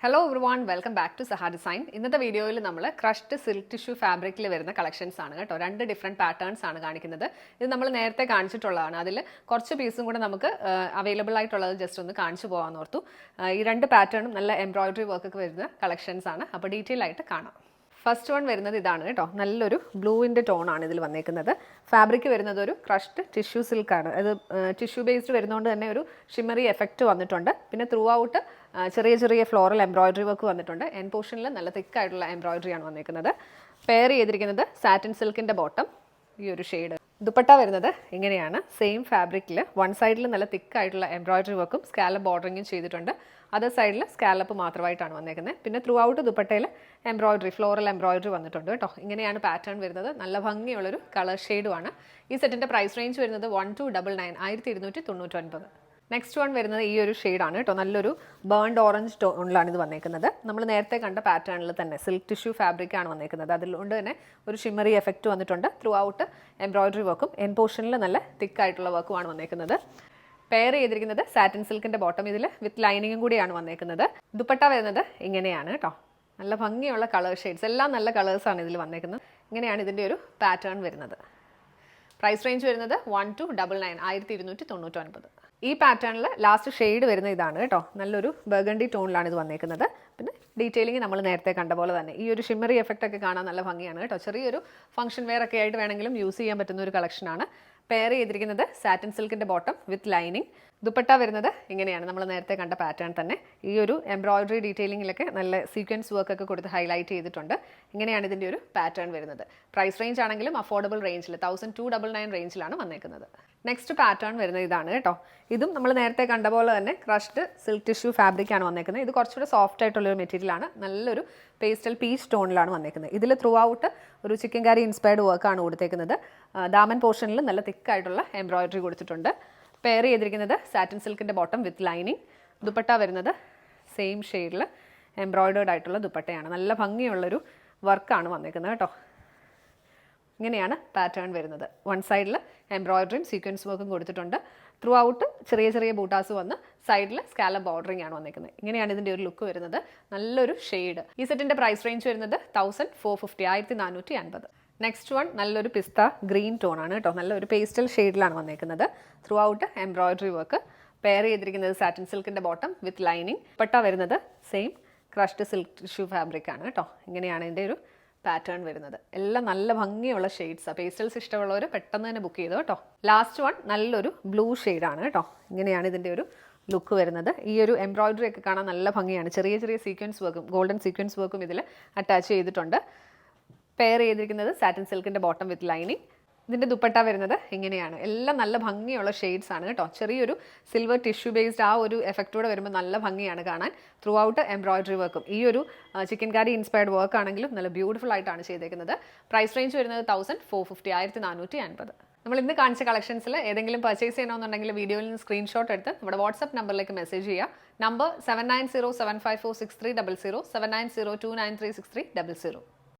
Hello everyone, welcome back to Saha Design. ഇന്നത്തെ വീഡിയോയിൽ നമ്മൾ ക്രഷ്ഡ് സിൽക്ക് ടിഷ്യൂ ഫാബ്രിക്കിൽ വരുന്ന കളക്ഷൻസ് ആണ് കേട്ടോ. രണ്ട് ഡിഫറെൻറ്റ് പാറ്റേൺസ് ആണ് കാണിക്കുന്നത്. ഇത് നമ്മൾ നേരത്തെ കാണിച്ചിട്ടുള്ളതാണ്. അതിൽ കുറച്ച് പീസും കൂടെ നമുക്ക് അവൈലബിൾ ആയിട്ടുള്ളത് ജസ്റ്റ് ഒന്ന് കാണിച്ചു പോകാമെന്ന് ഓർത്തു. ഈ രണ്ട് പാറ്റേണും നല്ല എംബ്രോയിഡറി വർക്കൊക്കെ വരുന്ന കളക്ഷൻസ് ആണ്. അപ്പോൾ ഡീറ്റെയിൽ ആയിട്ട് കാണാം. ഫസ്റ്റ് വൺ വരുന്നത് ഇതാണ് കേട്ടോ. നല്ലൊരു ബ്ലൂവിൻ്റെ ടോണാണ് ഇതിൽ വന്നേക്കുന്നത്. ഫാബ്രിക് വരുന്നത് ഒരു ക്രഷ്ഡ് ടിഷ്യൂ സിൽക്കാണ്. അത് ടിഷ്യൂ ബേസ്ഡ് വരുന്നതുകൊണ്ട് തന്നെ ഒരു ഷിമ്മറി എഫക്റ്റ് വന്നിട്ടുണ്ട്. പിന്നെ ത്രൂ ഔട്ട് ചെറിയ ചെറിയ ഫ്ലോറൽ എംബ്രോയിഡറി വർക്ക് വന്നിട്ടുണ്ട്. എൻ പോർഷനിൽ നല്ല തിക്കായിട്ടുള്ള എംബ്രോയിഡറി ആണ് വന്നിരിക്കുന്നത്. പെയർ ചെയ്തിരിക്കുന്നത് സാറ്റിൻ സിൽക്കിൻ്റെ ബോട്ടം, ഈ ഒരു ഷെയ്ഡ്. ദുപ്പട്ട വരുന്നത് ഇങ്ങനെയാണ്. സെയിം ഫാബ്രിക്കിൽ വൺ സൈഡിൽ നല്ല തിക്കായിട്ടുള്ള എംബ്രോയിഡറി വർക്കും സ്കാലപ്പ് ബോർഡറിങ്ങും ചെയ്തിട്ടുണ്ട്. അതർ സൈഡിൽ സ്കാലപ്പ് മാത്രമായിട്ടാണ് വന്നേക്കുന്നത്. പിന്നെ ത്രൂ ഔട്ട് ദുപ്പട്ടയിൽ എംബ്രോയിഡറി, ഫ്ലോറൽ എംബ്രോയിഡറി വന്നിട്ടുണ്ട് കേട്ടോ. ഇങ്ങനെയാണ് പാറ്റേൺ വരുന്നത്. നല്ല ഭംഗിയുള്ളൊരു കളർ ഷെയ്ഡുമാണ്. ഈ സെറ്റിൻ്റെ പ്രൈസ് റേഞ്ച് വരുന്നത് 1299, 1299. നെക്സ്റ്റ് വൺ വരുന്നത് ഈ ഒരു ഷെയ്ഡാണ് കേട്ടോ. നല്ലൊരു ബേൺഡ് ഓറഞ്ച് ടോണിലാണ് ഇത് വന്നേക്കുന്നത്. നമ്മൾ നേരത്തെ കണ്ട പാറ്റേണിൽ തന്നെ സിൽക്ക് ടിഷ്യൂ ഫാബ്രിക്കാണ് വന്നേക്കുന്നത്. അതുകൊണ്ട് തന്നെ ഒരു ഷിമ്മറി എഫക്റ്റ് വന്നിട്ടുണ്ട്. ത്രൂ ഔട്ട് എംബ്രോയിഡറി വർക്കും എൻ പോർഷനിൽ നല്ല തിക്കായിട്ടുള്ള വർക്കുമാണ് വന്നേക്കുന്നത്. പെയർ ചെയ്തിരിക്കുന്നത് സാറ്റിൻ സിൽക്കിൻ്റെ ബോട്ടം, ഇതിൽ വിത്ത് ലൈനിങ്ങും കൂടിയാണ് വന്നേക്കുന്നത്. ദുപ്പട്ട വരുന്നത് ഇങ്ങനെയാണ് കേട്ടോ. നല്ല ഭംഗിയുള്ള കളർ ഷെയ്ഡ്സ്, എല്ലാം നല്ല കളേഴ്സാണ് ഇതിൽ വന്നേക്കുന്നത്. ഇങ്ങനെയാണ് ഇതിൻ്റെ ഒരു പാറ്റേൺ വരുന്നത്. പ്രൈസ് റേഞ്ച് വരുന്നത് 1299, 1299. ഈ പാറ്റേണിൽ ലാസ്റ്റ് ഷെയ്ഡ് വരുന്ന ഇതാണ് കേട്ടോ. നല്ലൊരു ബർഗണ്ടി ടോണിലാണ് ഇത് വന്നേക്കുന്നത്. പിന്നെ ഡീറ്റെയിലിംഗ് നമ്മൾ നേരത്തെ കണ്ട പോലെ തന്നെ ഈ ഒരു ഷിമ്മറി എഫക്റ്റ് ഒക്കെ കാണാൻ നല്ല ഭംഗിയാണ് കേട്ടോ. ചെറിയൊരു ഫംഗ്ഷൻ വെയർ ഒക്കെ ആയിട്ട് വേണമെങ്കിലും യൂസ് ചെയ്യാൻ പറ്റുന്ന ഒരു കളക്ഷനാണ്. പെയർ ചെയ്തിരിക്കുന്നത് സാറ്റിൻ സിൽക്കിൻ്റെ ബോട്ടം വിത്ത് ലൈനിങ്. ദുപ്പട്ട വരുന്നത് ഇങ്ങനെയാണ്, നമ്മൾ നേരത്തെ കണ്ട പാറ്റേൺ തന്നെ. ഈ ഒരു എംബ്രോയിഡറി ഡീറ്റെയിലിങ്ങിലൊക്കെ നല്ല സീക്വൻസ് വർക്കൊക്കെ കൊടുത്ത് ഹൈലൈറ്റ് ചെയ്തിട്ടുണ്ട്. ഇങ്ങനെയാണ് ഇതിൻ്റെ ഒരു പാറ്റേൺ വരുന്നത്. പ്രൈസ് റേഞ്ച് ആണെങ്കിലും അഫോർഡബിൾ റേഞ്ചിൽ 1299 റേഞ്ചിലാണ് വന്നേക്കുന്നത്. നെക്സ്റ്റ് പാറ്റേൺ വരുന്നത് ഇതാണ് കേട്ടോ. ഇതും നമ്മൾ നേരത്തെ കണ്ട പോലെ തന്നെ ക്രഷ്ഡ് സിൽക്ക് ടിഷ്യൂ ഫാബ്രിക്കാണ് വന്നേക്കുന്നത്. ഇത് കുറച്ചുകൂടെ സോഫ്റ്റ് ആയിട്ടുള്ളൊരു മെറ്റീരിയലാണ്. നല്ലൊരു പേസ്റ്റൽ പീച്ച് ടോണിലാണ് വന്നേക്കുന്നത്. ഇതിൽ ത്രൂ ഔട്ട് ഒരു ചിക്കൻ കറി ഇൻസ്പയർഡ് വർക്കാണ് കൊടുത്തേക്കുന്നത്. ദാമൻ പോർഷനിൽ നല്ല തിക്കായിട്ടുള്ള എംബ്രോയിഡറി കൊടുത്തിട്ടുണ്ട്. പെയർ ചെയ്തിരിക്കുന്നത് സാറ്റിൻ സിൽക്കിൻ്റെ ബോട്ടം വിത്ത് ലൈനിങ്. ദുപ്പട്ട വരുന്നത് സെയിം ഷെയ്ഡിൽ എംബ്രോയിഡേർഡ് ആയിട്ടുള്ള ദുപ്പട്ടയാണ്. നല്ല ഭംഗിയുള്ളൊരു വർക്കാണ് വന്നേക്കുന്നത് കേട്ടോ. ഇങ്ങനെയാണ് പാറ്റേൺ വരുന്നത്. വൺ സൈഡിൽ എംബ്രോയിഡറിയും സീക്വൻസ് വർക്കും കൊടുത്തിട്ടുണ്ട്. ത്രൂ ഔട്ട് ചെറിയ ചെറിയ ബൂട്ടാസ് വന്ന് സൈഡിൽ സ്കാലപ്പ് ബോർഡറിംഗ് ആണ് വന്നിരിക്കുന്നത്. ഇങ്ങനെയാണ് ഇതിൻ്റെ ഒരു ലുക്ക് വരുന്നത്. നല്ലൊരു ഷെയ്ഡ്. ഈ സെറ്റിൻ്റെ പ്രൈസ് റേഞ്ച് വരുന്നത് 1450, 1450. നെക്സ്റ്റ് വൺ നല്ലൊരു പിസ്ത ഗ്രീൻ ടോൺ ആണ് കേട്ടോ. നല്ലൊരു പേസ്റ്റൽ ഷെയ്ഡിലാണ് വന്നേക്കുന്നത്. Through out embroidery work. Pair ചെയ്തിരിക്കുന്നത് സാറ്റിൻ സിൽക്കിൻ്റെ ബോട്ടം വിത്ത് ലൈനിങ്. പട്ട വരുന്നത് same crushed silk tissue fabric ആണ് കേട്ടോ. ഇങ്ങനെയാണ് ഇതിൻ്റെ ഒരു പാറ്റേൺ വരുന്നത്. എല്ലാം നല്ല ഭംഗിയുള്ള ഷെയ്ഡ്സാണ്. പേസ്റ്റൽസ് ഇഷ്ടമുള്ളവർ പെട്ടെന്ന് തന്നെ ബുക്ക് ചെയ്തു കേട്ടോ. ലാസ്റ്റ് വൺ നല്ലൊരു ബ്ലൂ ഷെയ്ഡാണ് കേട്ടോ. ഇങ്ങനെയാണ് ഇതിൻ്റെ ഒരു ലുക്ക് വരുന്നത്. ഈ ഒരു എംബ്രോയിഡറി ഒക്കെ കാണാൻ നല്ല ഭംഗിയാണ്. ചെറിയ ചെറിയ സീക്വൻസ് വർക്കും ഗോൾഡൻ സീക്വൻസ് വർക്കും ഇതിൽ അറ്റാച്ച് ചെയ്തിട്ടുണ്ട്. പെയർ ചെയ്തിരിക്കുന്നത് സാറ്റിൻ സിൽക്കിൻ്റെ ബോട്ടം വിത്ത് ലൈനിങ്. ഇതിൻ്റെ ദുപ്പട്ട വരുന്നത് ഇങ്ങനെയാണ്. എല്ലാം നല്ല ഭംഗിയുള്ള ഷെയ്ഡ്സ് ആണ് കേട്ടോ. ചെറിയൊരു സിൽവർ ടിഷ്യൂ ബേസ്ഡ് ആ ഒരു എഫക്റ്റോടെ വരുമ്പോൾ നല്ല ഭംഗിയാണ് കാണാൻ. ത്രൂ ഔട്ട് എംബ്രോയിഡറി വർക്കും ഈ ഒരു ചിക്കൻ കറി ഇൻസ്പയർഡ് വർക്ക് ആണെങ്കിലും നല്ല ബ്യൂട്ടിഫുൾ ആയിട്ടാണ് ചെയ്തേക്കുന്നത്. പ്രൈസ് റേഞ്ച് വരുന്നത് 1450, 1450. നമ്മൾ ഇന്ന് കാണിച്ച കളക്ഷൻസിൽ ഏതെങ്കിലും പർച്ചേസ് ചെയ്യണമെന്നുണ്ടെങ്കിൽ വീഡിയോയിൽ നിന്ന് സ്ക്രീൻഷോട്ട് എടുത്ത് നമ്മുടെ വാട്സ്ആപ്പ് നമ്പറിലേക്ക് മെസ്സേജ് ചെയ്യുക. നമ്പർ 7907546300, 7902936300.